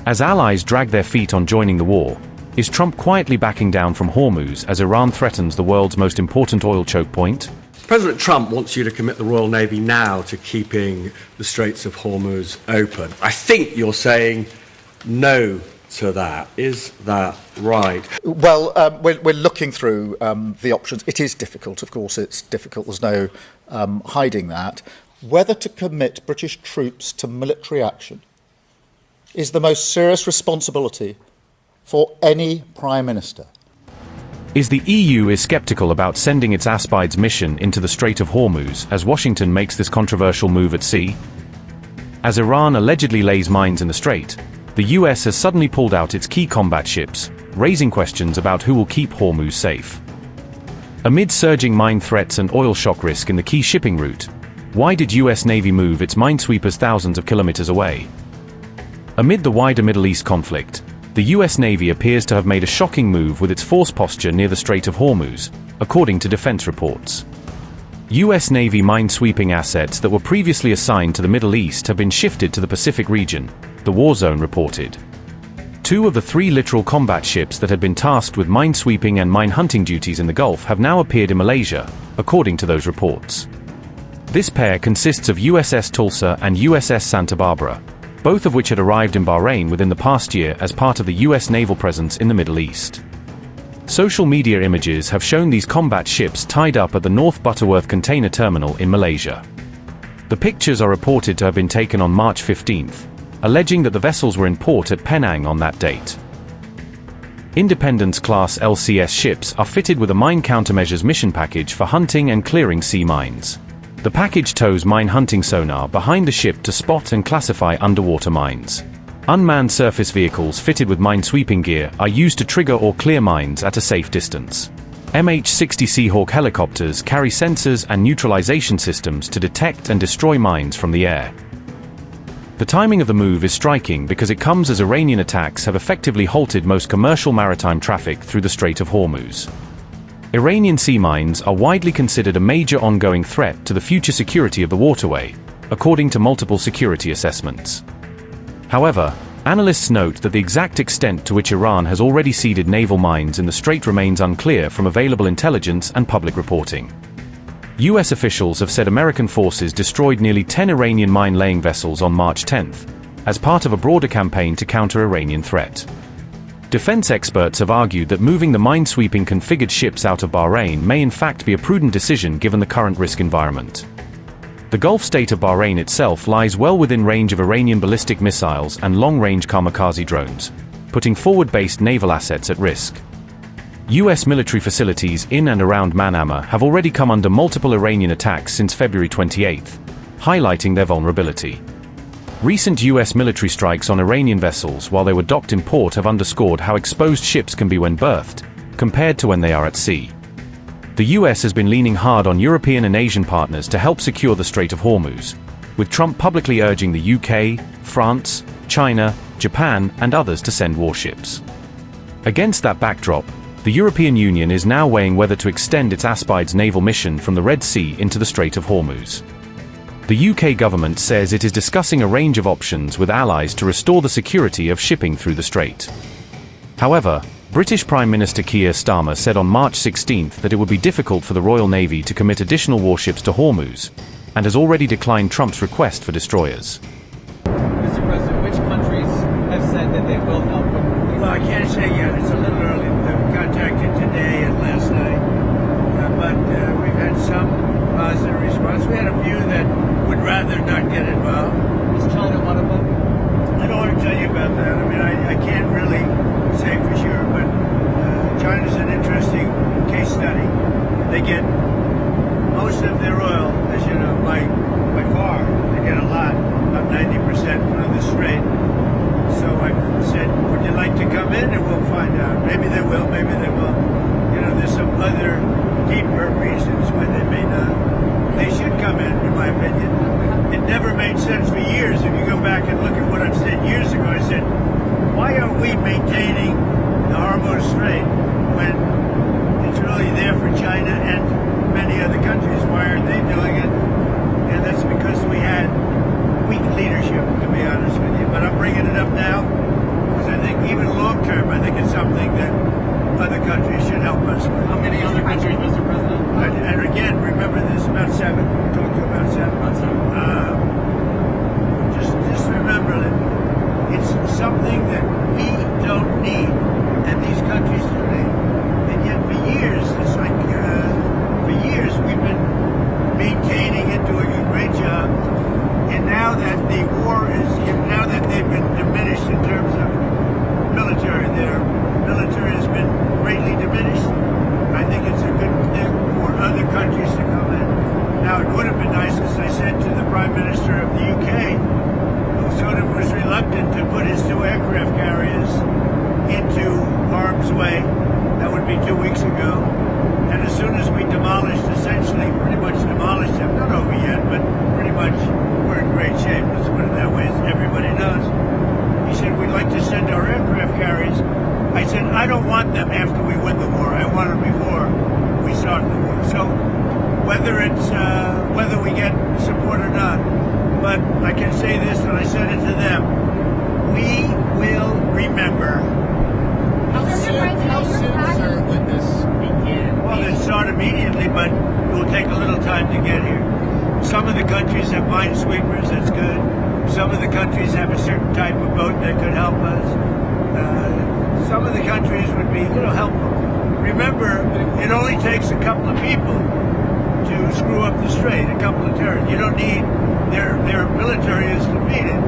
As allies drag their feet on joining the war, is Trump quietly backing down from Hormuz as Iran threatens the world's most important oil choke point? President Trump wants you to commit the Royal Navy now to keeping the Straits of Hormuz open. I think you're saying no to that. Is that right? Well, we're looking through the options. It is difficult, of course, it's difficult. There's no hiding that. Whether to commit British troops to military action is the most serious responsibility for any Prime Minister. Is the EU sceptical about sending its Aspides mission into the Strait of Hormuz as Washington makes this controversial move at sea? As Iran allegedly lays mines in the strait, the US has suddenly pulled out its key combat ships, raising questions about who will keep Hormuz safe. Amid surging mine threats and oil shock risk in the key shipping route, why did US Navy move its minesweepers thousands of kilometers away? Amid the wider Middle East conflict, the US Navy appears to have made a shocking move with its force posture near the Strait of Hormuz, according to defense reports. US Navy minesweeping assets that were previously assigned to the Middle East have been shifted to the Pacific region, the war zone reported. 2 of the 3 littoral combat ships that had been tasked with minesweeping and mine-hunting duties in the Gulf have now appeared in Malaysia, according to those reports. This pair consists of USS Tulsa and USS Santa Barbara, both of which had arrived in Bahrain within the past year as part of the US naval presence in the Middle East. Social media images have shown these combat ships tied up at the North Butterworth container terminal in Malaysia. The pictures are reported to have been taken on March 15th, alleging that the vessels were in port at Penang on that date. Independence-class LCS ships are fitted with a mine countermeasures mission package for hunting and clearing sea mines. The package tows mine-hunting sonar behind the ship to spot and classify underwater mines. Unmanned surface vehicles fitted with mine-sweeping gear are used to trigger or clear mines at a safe distance. MH-60 Seahawk helicopters carry sensors and neutralization systems to detect and destroy mines from the air. The timing of the move is striking because it comes as Iranian attacks have effectively halted most commercial maritime traffic through the Strait of Hormuz. Iranian sea mines are widely considered a major ongoing threat to the future security of the waterway, according to multiple security assessments. However, analysts note that the exact extent to which Iran has already seeded naval mines in the strait remains unclear from available intelligence and public reporting. US officials have said American forces destroyed nearly 10 Iranian mine-laying vessels on March 10th, as part of a broader campaign to counter Iranian threat. Defense experts have argued that moving the minesweeping configured ships out of Bahrain may in fact be a prudent decision given the current risk environment. The Gulf state of Bahrain itself lies well within range of Iranian ballistic missiles and long-range kamikaze drones, putting forward-based naval assets at risk. US military facilities in and around Manama have already come under multiple Iranian attacks since February 28, highlighting their vulnerability. Recent US military strikes on Iranian vessels while they were docked in port have underscored how exposed ships can be when berthed, compared to when they are at sea. The US has been leaning hard on European and Asian partners to help secure the Strait of Hormuz, with Trump publicly urging the UK, France, China, Japan, and others to send warships. Against that backdrop, the European Union is now weighing whether to extend its Aspides naval mission from the Red Sea into the Strait of Hormuz. The UK government says it is discussing a range of options with allies to restore the security of shipping through the strait. However, British Prime Minister Keir Starmer said on March 16th that it would be difficult for the Royal Navy to commit additional warships to Hormuz, and has already declined Trump's request for destroyers. Mr. President, which countries have said that they will help? Well, I can't say yet. It's a little early. They've contacted today and last night, but we've had some positive response. We had a few that would rather not get involved. Is China one of them? I don't want to tell you about that. I mean, I can't really say for sure, but China's an interesting case study. They get most of their oil, as you know, by far. They get a lot, about 90% from the strait. So I said, would you like to come in and we'll find out. Maybe they will, maybe they won't. You know, there's some other deeper reasons why they may not. They should come in my opinion. It never made sense for years. If you go back and look at what I've said years ago, I said, why aren't we maintaining the Hormuz Strait when it's really there for China and many other countries? Why aren't they doing it? And that's because we had weak leadership, to be honest with you. But I'm bringing it up now even long term, I think it's something that other countries should help us with. How many other countries, Mr. President? And again, remember this, about 7. We talked to about 7. About 7. Just remember that it's something that we don't need, and these countries do need. And yet for years, it's like, for years we've been maintaining it, doing a great job. And now that the war is, now that they've been diminished in terms of military, their military has been greatly diminished. I think it's a good thing for other countries to come in. Now, it would have been nice, as I said to the Prime Minister of the UK, who sort of was reluctant to put his 2 aircraft carriers into harm's way. That would be 2 weeks ago. And as soon as we demolished, essentially, pretty much demolished them, not over yet, but pretty much we're in great shape. Let's put it that way, as everybody knows. He said, we'd like to send our aircraft carriers. I said, I don't want them after we win the war. I want them before we start the war. So whether we get support or not, but I can say this, and I said it to them, we will remember. How soon, sir, would this begin? Well, it start immediately, but it will take a little time to get here. Some of the countries have minesweepers, that's good. Some of the countries have a certain type of boat that could help us. Some of the countries would be, helpful. Remember, it only takes a couple of people to screw up the strait, a couple of terrorists. You don't need, their military is defeated,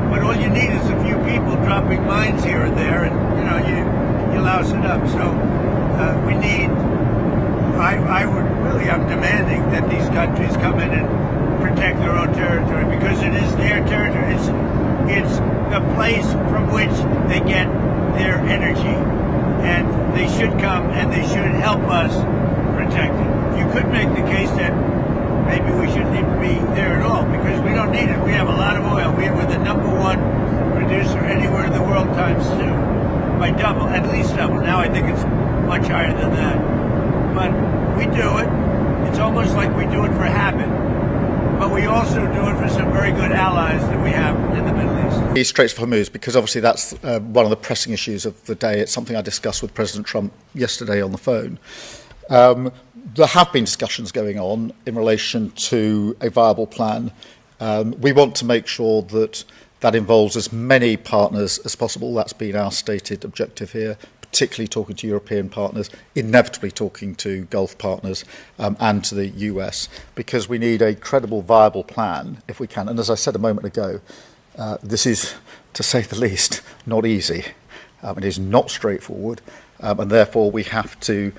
but all you need is a few people dropping mines here and there, and, you louse it up. So we need, I'm demanding that these countries come in and protect their own territory, because it is their territory. It's the place from which they get their energy, and they should come and they should help us protect it. You could make the case that maybe we shouldn't even be there at all, because we don't need it. We have a lot of oil. We're the #1 producer anywhere in the world times 2, by double, at least double. Now I think it's much higher than that. But we do it. It's almost like we do it for habit. But we also do it for some very good allies that we have in the Middle East. These Straits of Hormuz, because obviously that's one of the pressing issues of the day. It's something I discussed with President Trump yesterday on the phone. There have been discussions going on in relation to a viable plan. We want to make sure that that involves as many partners as possible. That's been our stated objective here, particularly talking to European partners, inevitably talking to Gulf partners and to the US, because we need a credible, viable plan if we can. And as I said a moment ago, this is, to say the least, not easy. It is not straightforward, and therefore we have to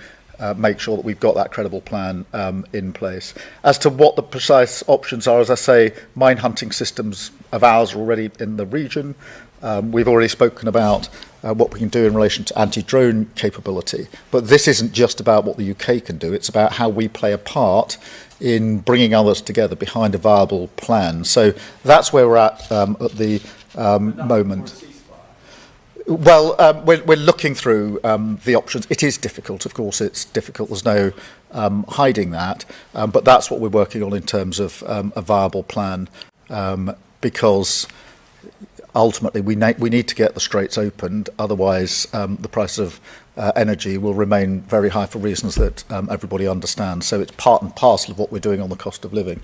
make sure that we've got that credible plan in place. As to what the precise options are, as I say, mine hunting systems of ours are already in the region. We've already spoken about what we can do in relation to anti-drone capability. But this isn't just about what the UK can do. It's about how we play a part in bringing others together behind a viable plan. So that's where we're at the moment. Well, we're looking through the options. It is difficult, of course. It's difficult. There's no hiding that. But that's what we're working on in terms of a viable plan, because ultimately we need to get the straits opened. Otherwise, the price of energy will remain very high for reasons that everybody understands. So it's part and parcel of what we're doing on the cost of living.